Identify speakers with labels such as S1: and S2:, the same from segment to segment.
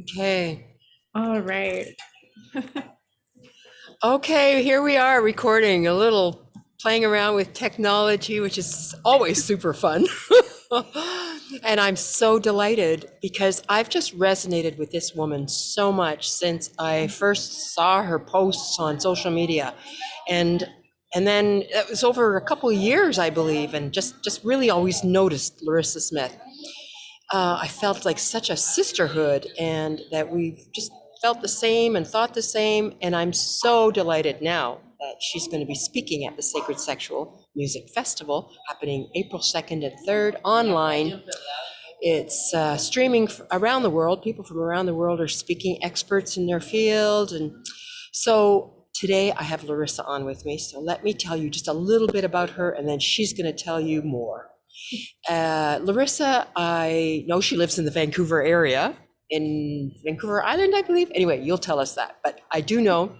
S1: Okay.
S2: All right.
S1: Okay, here we are recording a little playing around with technology, which is always super fun. And I'm so delighted because I've just resonated with this woman so much since I first saw her posts on social media. And and then it was over a couple of years, I believe, and just really always noticed Larissa Smith. I felt like such a sisterhood and that we've just felt the same and thought the same. And I'm so delighted now that she's going to be speaking at the Sacred Sexual Music Festival happening April 2nd and 3rd online. It's streaming around the world. People from around the world are speaking, experts in their field. And so today I have Larissa on with me. So let me tell you just a little bit about her, and then she's going to tell you more. Larissa, I know she lives in the Vancouver area, in Vancouver Island, I believe. Anyway, you'll tell us that. But I do know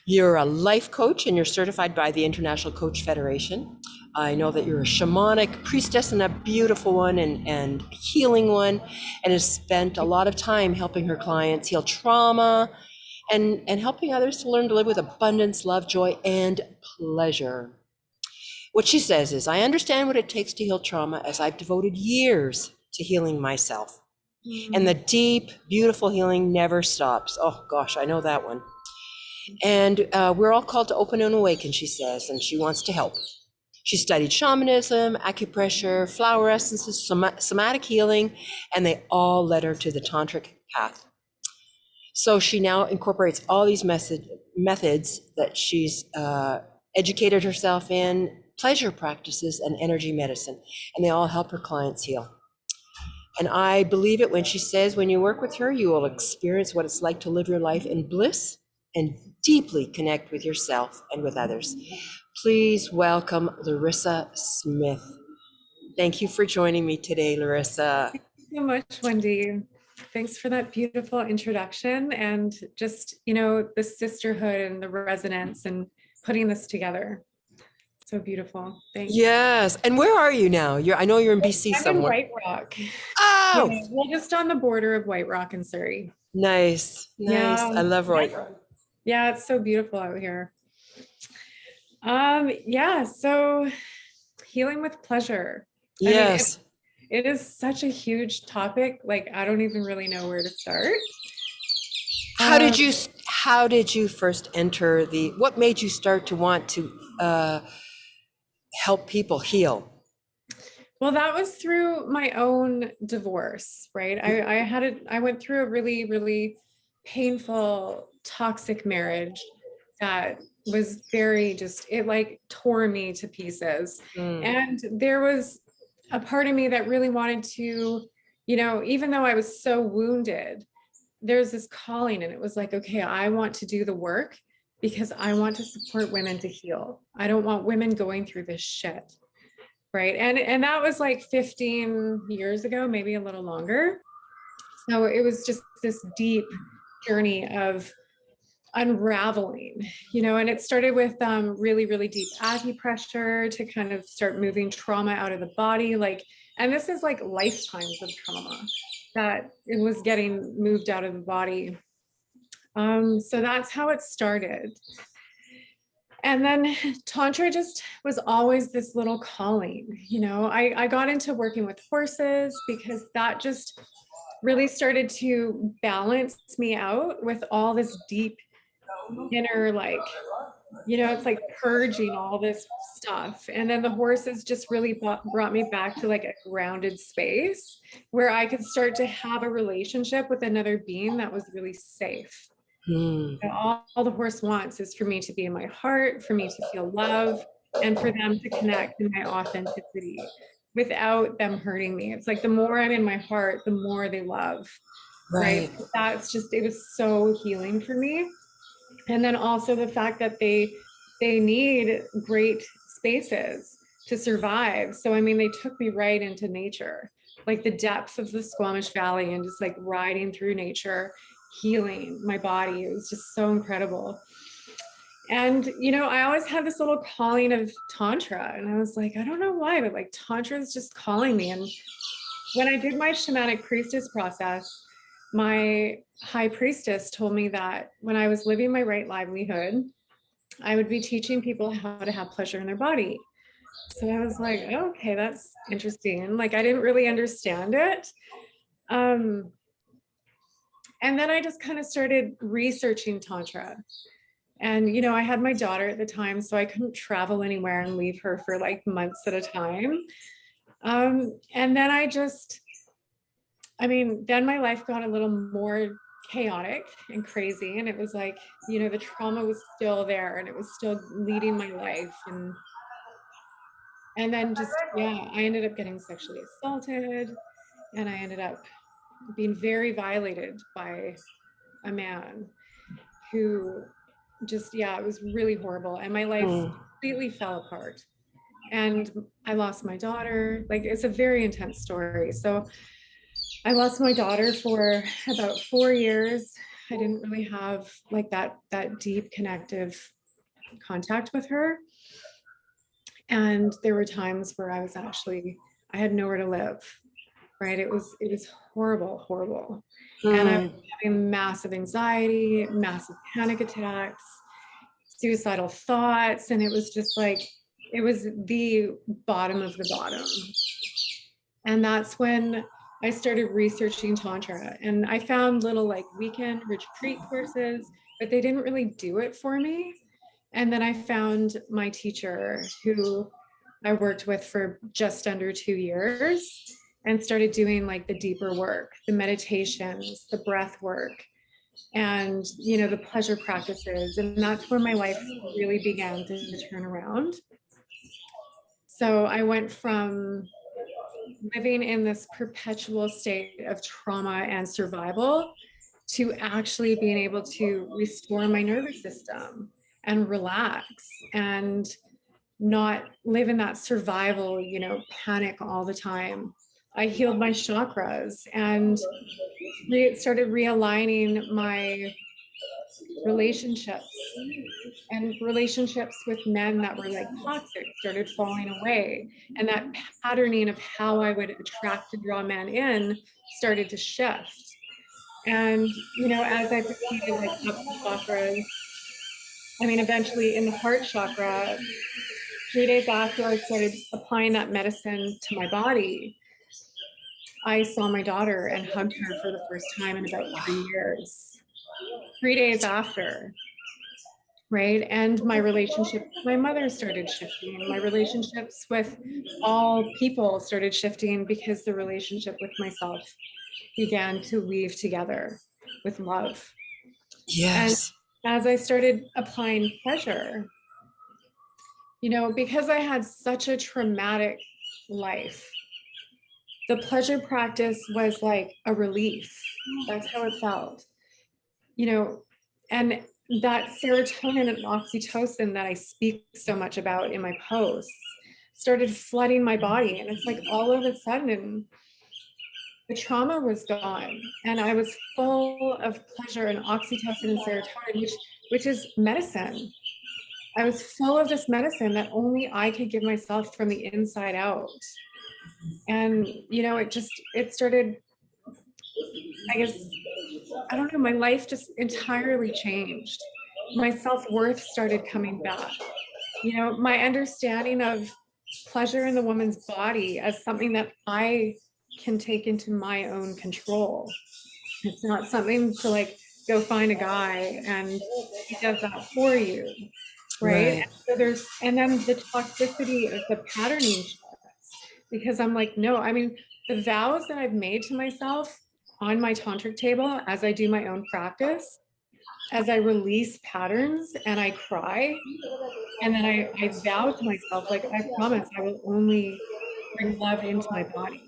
S1: you're a life coach and you're certified by the International Coach Federation. I know that you're a shamanic priestess and a beautiful one and healing one, and has spent a lot of time helping her clients heal trauma and helping others to learn to live with abundance, love, joy, and pleasure. What she says is, I understand what it takes to heal trauma as I've devoted years to healing myself. And the deep, beautiful healing never stops. Oh gosh, I know that one. And we're all called to open and awaken, she says, and she wants to help. She studied shamanism, acupressure, flower essences, somatic healing, and they all led her to the tantric path. So she now incorporates all these methods that she's educated herself in, pleasure practices, and energy medicine, and they all help her clients heal. And I believe it when she says, when you work with her, you will experience what it's like to live your life in bliss and deeply connect with yourself and with others. Please welcome Larissa Smith. Thank you for joining me today, Larissa.
S2: So much, Wendy. Thanks for that beautiful introduction and just, the sisterhood and the resonance and putting this together. So beautiful. Thanks.
S1: Yes. And where are you now? I know you're in BC
S2: I'm in
S1: somewhere.
S2: White Rock. Yeah,
S1: Oh,
S2: well, just on the border of White Rock and Surrey.
S1: nice. Nice.
S2: Yeah.
S1: I love Roy.
S2: Yeah, it's so beautiful out here. Yeah, so healing with pleasure. I mean,
S1: Yes.
S2: it is such a huge topic. Like, I don't even really know where to start.
S1: How
S2: Um,
S1: did you how did you first enter what made you start to want to help people heal?
S2: well, that was through my own divorce, right? I went through a really, really painful, toxic marriage that was very just, it like tore me to pieces.
S1: Mm,
S2: And there was a part of me that really wanted to, even though I was so wounded, there's this calling, and it was like, okay, I want to do the work because I want to support women to heal. I don't want women going through this shit. Right. And that was like 15 years ago, maybe a little longer. So it was just this deep journey of unraveling, and it started with really, really deep acupressure to kind of start moving trauma out of the body. And this is like lifetimes of trauma that it was getting moved out of the body. So that's how it started. And then Tantra just was always this little calling. I got into working with horses because that just really started to balance me out with all this deep inner, like, it's like purging all this stuff. And then the horses just really brought me back to like a grounded space where I could start to have a relationship with another being that was really safe.
S1: mm,
S2: All the horse wants is for me to be in my heart, for me to feel love, and for them to connect in my authenticity without them hurting me. It's like the more I'm in my heart, the more they love, right?
S1: right.
S2: That's just, it was so healing for me. And then also the fact that they need great spaces to survive. So I mean, they took me right into nature, like the depth of the Squamish Valley, and just like riding through nature, healing my body. It was just so incredible. And I always had this little calling of Tantra, and I was like, I don't know why, but like Tantra is just calling me. And when I did my shamanic priestess process, my high priestess told me that when I was living my right livelihood, I would be teaching people how to have pleasure in their body. So I was like, oh, okay, that's interesting. Like, I didn't really understand it. And then I just kind of started researching Tantra. And, I had my daughter at the time, so I couldn't travel anywhere and leave her for like months at a time. And then then my life got a little more chaotic and crazy. And it was like, the trauma was still there and it was still leading my life. And then I ended up getting sexually assaulted, and I ended up being very violated by a man who it was really horrible. And my life completely fell apart. And I lost my daughter. Like, it's a very intense story. So I lost my daughter for about 4 years. I didn't really have like that deep connective contact with her. And there were times where I had nowhere to live, right? It was horrible, horrible. And I was having massive anxiety, massive panic attacks, suicidal thoughts. And it was just like, it was the bottom of the bottom. And that's when I started researching Tantra, and I found little like weekend retreat courses, but they didn't really do it for me. And then I found my teacher, who I worked with for just under 2 years, and started doing like the deeper work, the meditations, the breath work, and, the pleasure practices. And that's where my life really began to turn around. So I went from living in this perpetual state of trauma and survival to actually being able to restore my nervous system and relax and not live in that survival, panic all the time. I healed my chakras and started realigning my relationships, and relationships with men that were like toxic started falling away. And that patterning of how I would attract and draw men in started to shift. And, as I proceeded like up the chakras, eventually in the heart chakra, 3 days after I started applying that medicine to my body, I saw my daughter and hugged her for the first time in about 3 years. 3 days after. Right. And my relationship with my mother started shifting. My relationships with all people started shifting, because the relationship with myself began to weave together with love.
S1: Yes.
S2: And as I started applying pleasure, because I had such a traumatic life, the pleasure practice was like a relief. That's how it felt, and that serotonin and oxytocin that I speak so much about in my posts started flooding my body. And it's like all of a sudden the trauma was gone, and I was full of pleasure and oxytocin and serotonin, which is medicine. I was full of this medicine that only I could give myself from the inside out. And, it started, I guess, I don't know, my life just entirely changed. My self-worth started coming back. My understanding of pleasure in the woman's body as something that I can take into my own control. It's not something to like go find a guy and he does that for you. Right. And then the toxicity of the patterning shifts, because I'm like, no, the vows that I've made to myself on my tantric table as I do my own practice, as I release patterns and I cry, and then I vow to myself, like, I promise I will only bring love into my body.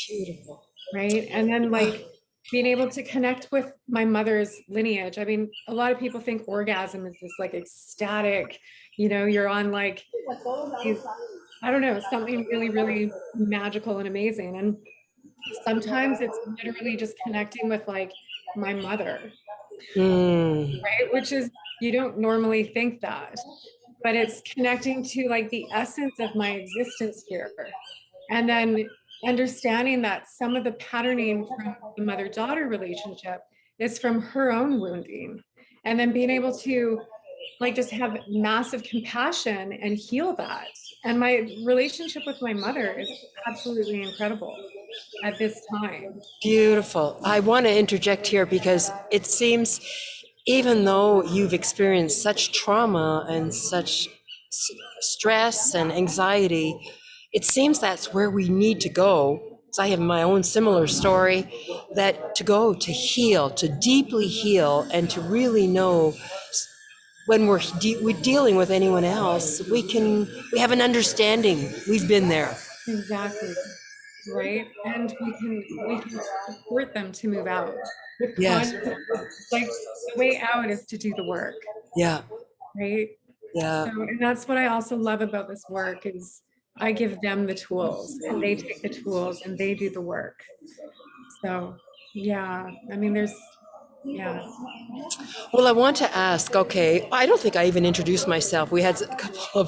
S1: Beautiful.
S2: Right. And then like being able to connect with my mother's lineage. A lot of people think orgasm is this like ecstatic, you're on like these, I don't know, something really, really magical and amazing. And sometimes it's literally just connecting with like my mother, right? Which is, you don't normally think that, but it's connecting to like the essence of my existence here. And then understanding that some of the patterning from the mother-daughter relationship is from her own wounding, and then being able to like just have massive compassion and heal that. And my relationship with my mother is absolutely incredible at this time.
S1: Beautiful. I want to interject here because it seems, even though you've experienced such trauma and such stress and anxiety, it seems that's where we need to go. So I have my own similar story, that to go to heal, to deeply heal, and to really know when we're dealing with anyone else, we have an understanding. We've been there.
S2: Exactly. Right. And we can support them to move out with
S1: Yes.
S2: like the way out is to do the work.
S1: Yeah.
S2: Right.
S1: Yeah.
S2: So, and that's what I also love about this work is I give them the tools and they take the tools and they do the work. So yeah, I mean, yeah.
S1: Well, I want to ask, okay, I don't think I even introduced myself. We had a couple of,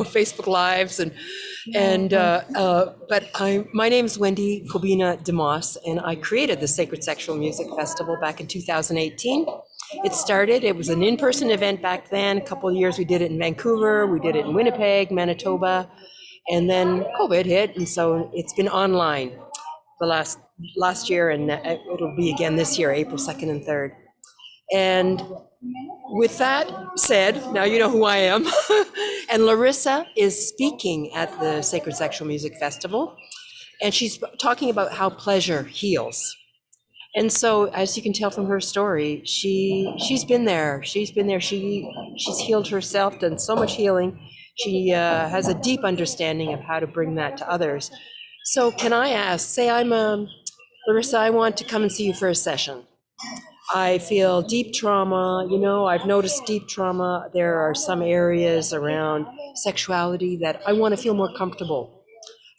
S1: Facebook Lives but my name's Wendy DeMos, and I created the Sacred Sexual Music Festival back in 2018. It was an in-person event back then. A couple of years we did it in Vancouver, we did it in Winnipeg, Manitoba, and then COVID hit, and so it's been online the last year, and it'll be again this year, April 2nd and 3rd. And with that said, now you know who I am. And Larissa is speaking at the Sacred Sexual Music Festival, and she's talking about how pleasure heals. And so, as you can tell from her story, she's been there. She's been there. She's healed herself, done so much healing. She has a deep understanding of how to bring that to others. So, can I ask? Say, Larissa. I want to come and see you for a session. I feel deep trauma. I've noticed deep trauma. There are some areas around sexuality that I want to feel more comfortable.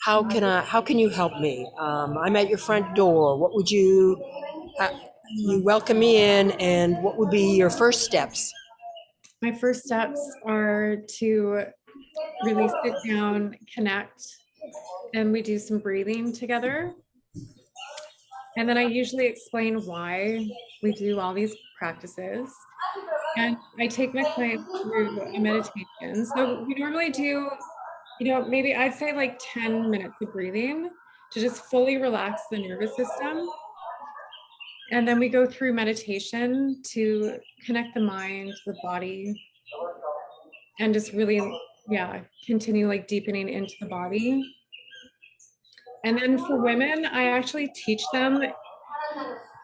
S1: How can you help me? I'm at your front door. You welcome me in, and what would be your first steps?
S2: My first steps are to really sit down, connect, and we do some breathing together. And then I usually explain why we do all these practices. And I take my clients through a meditation. So we normally do, maybe I'd say like 10 minutes of breathing to just fully relax the nervous system. And then we go through meditation to connect the mind, the body, and just really, continue like deepening into the body. And then for women, I actually teach them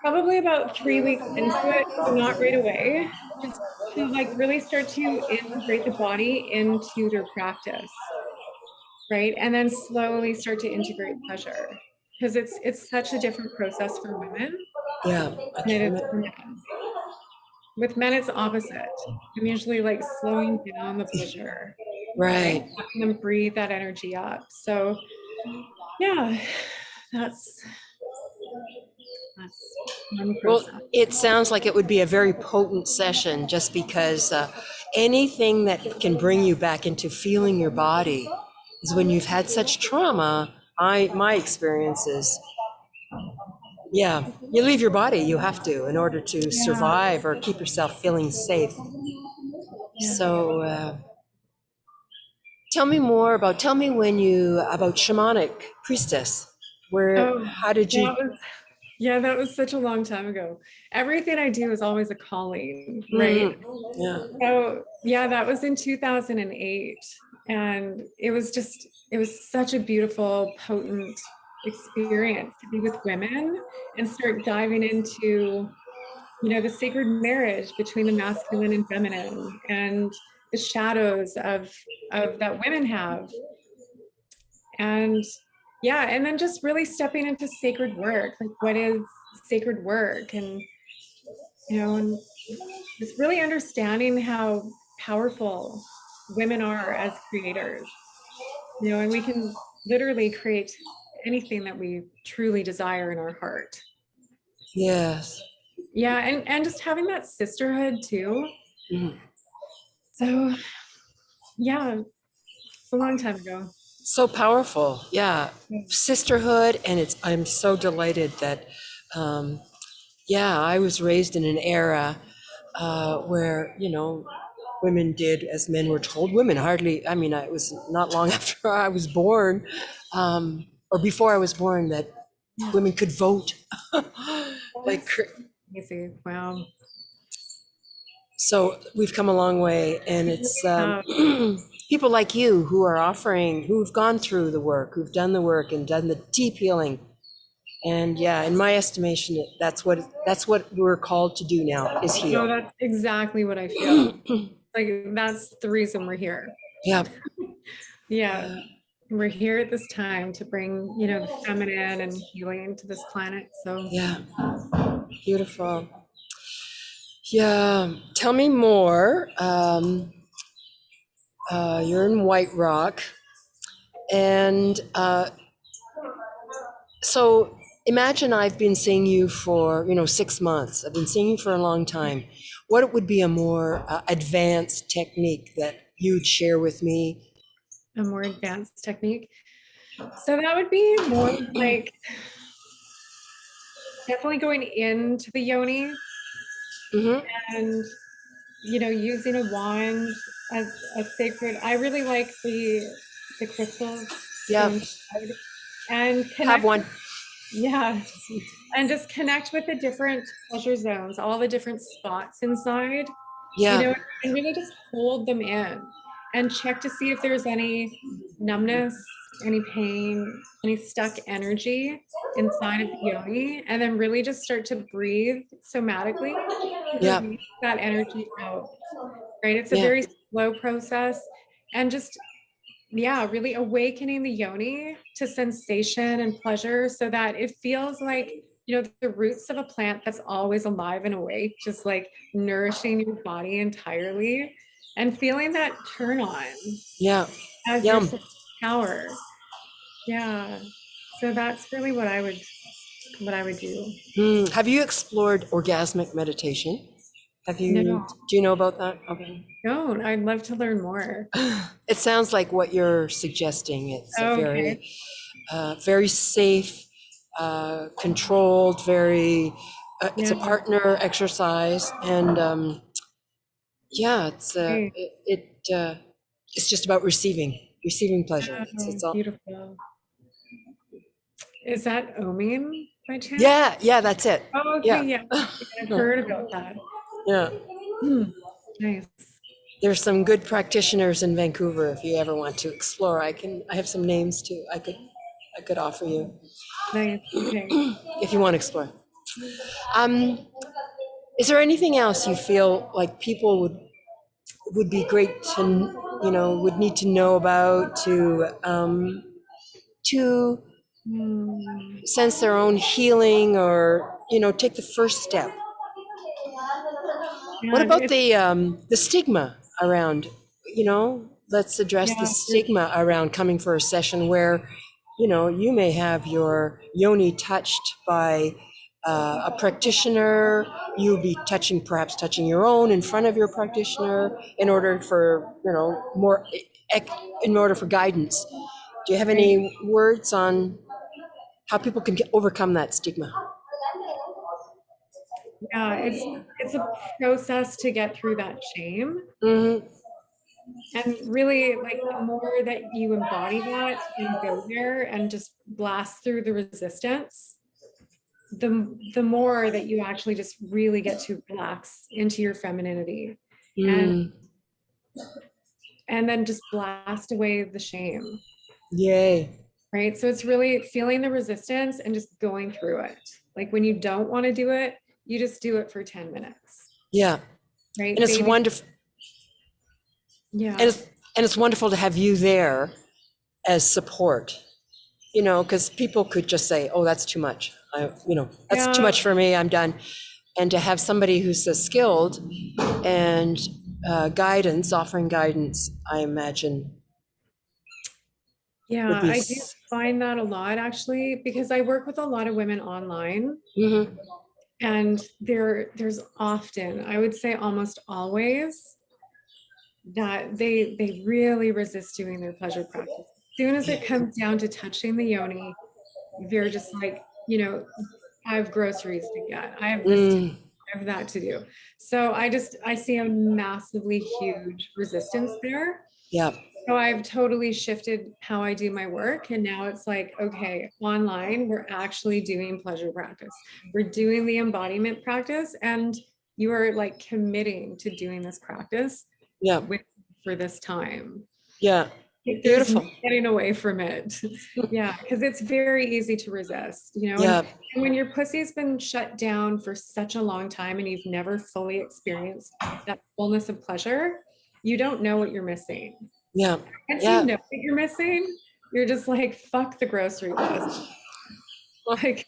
S2: probably about 3 weeks into it, so not right away, just to like really start to integrate the body into their practice, right? And then slowly start to integrate pleasure, because it's such a different process for women
S1: Yeah,
S2: than it is for men. With men, it's opposite. I'm usually like slowing down the pleasure,
S1: right.
S2: letting them breathe that energy up. So yeah, that's one
S1: Well,
S2: process.
S1: it sounds like it would be a very potent session, just because anything that can bring you back into feeling your body is when you've had such trauma. My experience is, yeah, you leave your body. You have to, in order to
S2: Yeah,
S1: survive or keep yourself feeling safe.
S2: yeah.
S1: So, tell me about shamanic priestess.
S2: Oh,
S1: How did you?
S2: that was such a long time ago. Everything I do is always a calling, right?
S1: Mm, yeah,
S2: So yeah, that was in 2008. And it was such a beautiful, potent experience to be with women and start diving into, the sacred marriage between the masculine and feminine and the shadows of that women have. And yeah, and then just really stepping into sacred work, like what is sacred work, and just really understanding how powerful women are as creators, and we can literally create anything that we truly desire in our heart.
S1: yes.
S2: Yeah, and just having that sisterhood too.
S1: Mm.
S2: So yeah, it's a long time ago.
S1: So powerful. Yeah. Sisterhood. And I'm so delighted that, yeah, I was raised in an era where, women did as men were told. Women hardly, I mean, it was not long after I was born, or before I was born, that
S2: Yeah,
S1: women could vote. Like,
S2: that's crazy. Wow.
S1: so we've come a long way, and it's
S2: Uh,
S1: people like you who are offering, who've gone through the work, who've done the work and done the deep healing. And yeah, in my estimation, that's what we're called to do now, is
S2: no,
S1: heal.
S2: that's exactly what I feel. Like that's the reason we're here.
S1: Yeah.
S2: Yeah. We're here at this time to bring, the feminine and healing to this planet. So
S1: Yeah. Beautiful. Yeah. Tell me more. You're in White Rock, and so imagine I've been seeing you for 6 months. I've been seeing you for a long time. What would be a more advanced technique that you'd share with me?
S2: a more advanced technique. So that would be more like definitely going into the yoni
S1: Mm-hmm.
S2: and, using a wand as a sacred. I really like the crystals to go
S1: Yeah.
S2: inside and
S1: Have
S2: connect
S1: one.
S2: with, yeah, and just connect with the different pleasure zones, all the different spots inside, you
S1: Yeah.
S2: know, and really just hold them in and check to see if there's any numbness, any pain, any stuck energy inside of the yoni, and then really just start to breathe somatically to
S1: Yeah.
S2: release that energy out, right? It's a
S1: Yeah.
S2: very slow process and just yeah, really awakening the yoni to sensation and pleasure so that it feels like, the roots of a plant that's always alive and awake, just like nourishing your body entirely and feeling that turn on
S1: Yeah.
S2: as your
S1: Yum.
S2: soul power. Yeah. So that's really what I would do.
S1: Have you explored orgasmic meditation?
S2: No,
S1: Do you know about that? Okay.
S2: don't. I'd love to learn more.
S1: It sounds like what you're suggesting. It's a
S2: Okay.
S1: very safe, controlled, it's
S2: Yeah.
S1: a partner exercise. And yeah,
S2: Great.
S1: it's just about receiving pleasure. It's
S2: Oh,
S1: all,
S2: beautiful. Is that Oming by chance?
S1: yeah, yeah, that's it.
S2: Oh, okay,
S1: Yeah.
S2: yeah. I've heard about that.
S1: Yeah.
S2: Hmm, nice.
S1: There's some good practitioners in Vancouver if you ever want to explore. I have some names too. I could offer you
S2: Nice. Okay.
S1: if you want to explore. Um, is there anything else you feel like people would be great to, would need to know about to
S2: Hmm.
S1: sense their own healing, or take the first step? What
S2: Yeah,
S1: about the stigma around, let's address the
S2: yeah, there's,
S1: stigma around coming for a session where, you may have your yoni touched by a practitioner. You'll be perhaps touching your own in front of your practitioner in order for, in order for guidance. Do you have
S2: right.
S1: any words on how people can overcome that stigma?
S2: Yeah, it's a process to get through that shame.
S1: Hmm.
S2: And really, like the more that you embody that and go there and just blast through the resistance, the more that you actually just really get to relax into your femininity and
S1: Mm.
S2: and then just blast away the shame,
S1: Yay.
S2: right? So it's really feeling the resistance and just going through it. Like when you don't want to do it, you just do it for 10 minutes,
S1: Yeah. And
S2: right?
S1: it's
S2: Baby,
S1: wonderful. And
S2: yeah.
S1: it's wonderful to have you there as support, because people could just say, "Oh, that's too much. That's too
S2: Yeah.
S1: much for me. I'm done." And to have somebody who's so skilled and offering guidance, I imagine
S2: Yeah,
S1: would be.
S2: I do find that a lot actually, because I work with a lot of women online
S1: Mhm.
S2: and there's often, I would say almost always, that they really resist doing their pleasure practice. soon as it comes down to touching the yoni, you're just like, I have groceries to get. I have this to do,
S1: Mm,
S2: I have that to do. So I see a massively huge resistance there.
S1: yeah,
S2: So I've totally shifted how I do my work. And now it's like, okay, online, we're actually doing pleasure practice. We're doing the embodiment practice. And you are like committing to doing this practice
S1: yeah,
S2: with for this time.
S1: yeah.
S2: There's no
S1: Beautiful.
S2: getting away from it. Yeah, because it's very easy to resist,
S1: Yeah,
S2: and when your pussy's been shut down for such a long time and you've never fully experienced that fullness of pleasure, you don't know what you're missing.
S1: yeah,
S2: Once you
S1: yeah.
S2: know what you're missing, you're just like, fuck the grocery list. Like,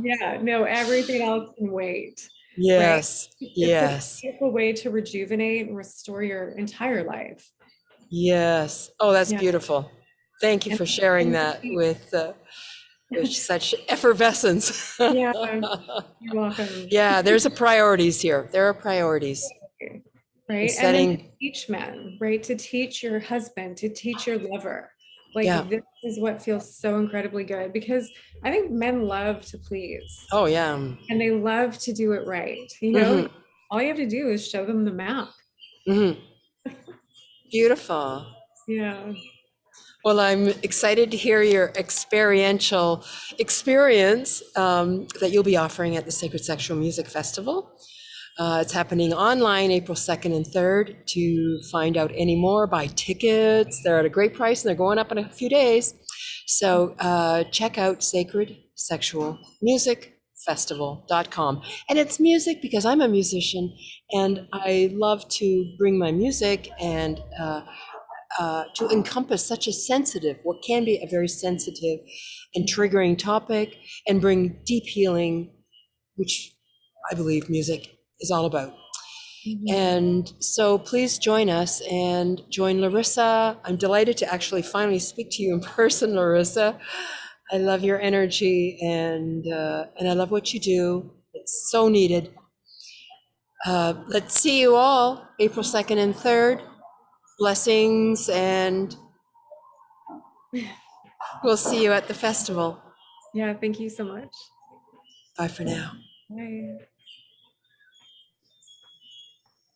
S2: yeah, no, everything else can wait, right?
S1: Yes,
S2: It's a
S1: yes,
S2: beautiful way to rejuvenate and restore your entire life.
S1: yes. Oh, that's
S2: Yeah.
S1: beautiful. Thank you
S2: And,
S1: for sharing
S2: and
S1: that with such effervescence.
S2: yeah, you're welcome.
S1: Yeah, there's a priorities here. There are priorities and
S2: Right. And then to
S1: setting.
S2: teach men, right? To teach your husband, to teach your lover. Like
S1: Yeah.
S2: this is what feels so incredibly good because I think men love to please
S1: Oh, yeah.
S2: and they love to do it right.
S1: Hmm.
S2: All you have to do is show them the map.
S1: Hmm. Beautiful.
S2: Yeah.
S1: Well, I'm excited to hear your experiential experience that you'll be offering at the Sacred Sexual Music Festival. It's happening online April 2nd and 3rd. To find out any more, buy tickets. They're at a great price and they're going up in a few days. So check out sacredsexualmusicfestival.com. And it's music because I'm a musician and I love to bring my music and to encompass such a sensitive, what can be a very sensitive and triggering topic, and bring deep healing, which I believe music is all about.
S2: Mhm.
S1: And so please join us and join Larissa. I'm delighted to actually finally speak to you in person, Larissa. I love your energy and I love what you do. It's so needed. Let's see you all April 2nd and 3rd. Blessings, and we'll see you at the festival.
S2: Yeah. Thank you so much.
S1: Bye for now.
S2: Bye.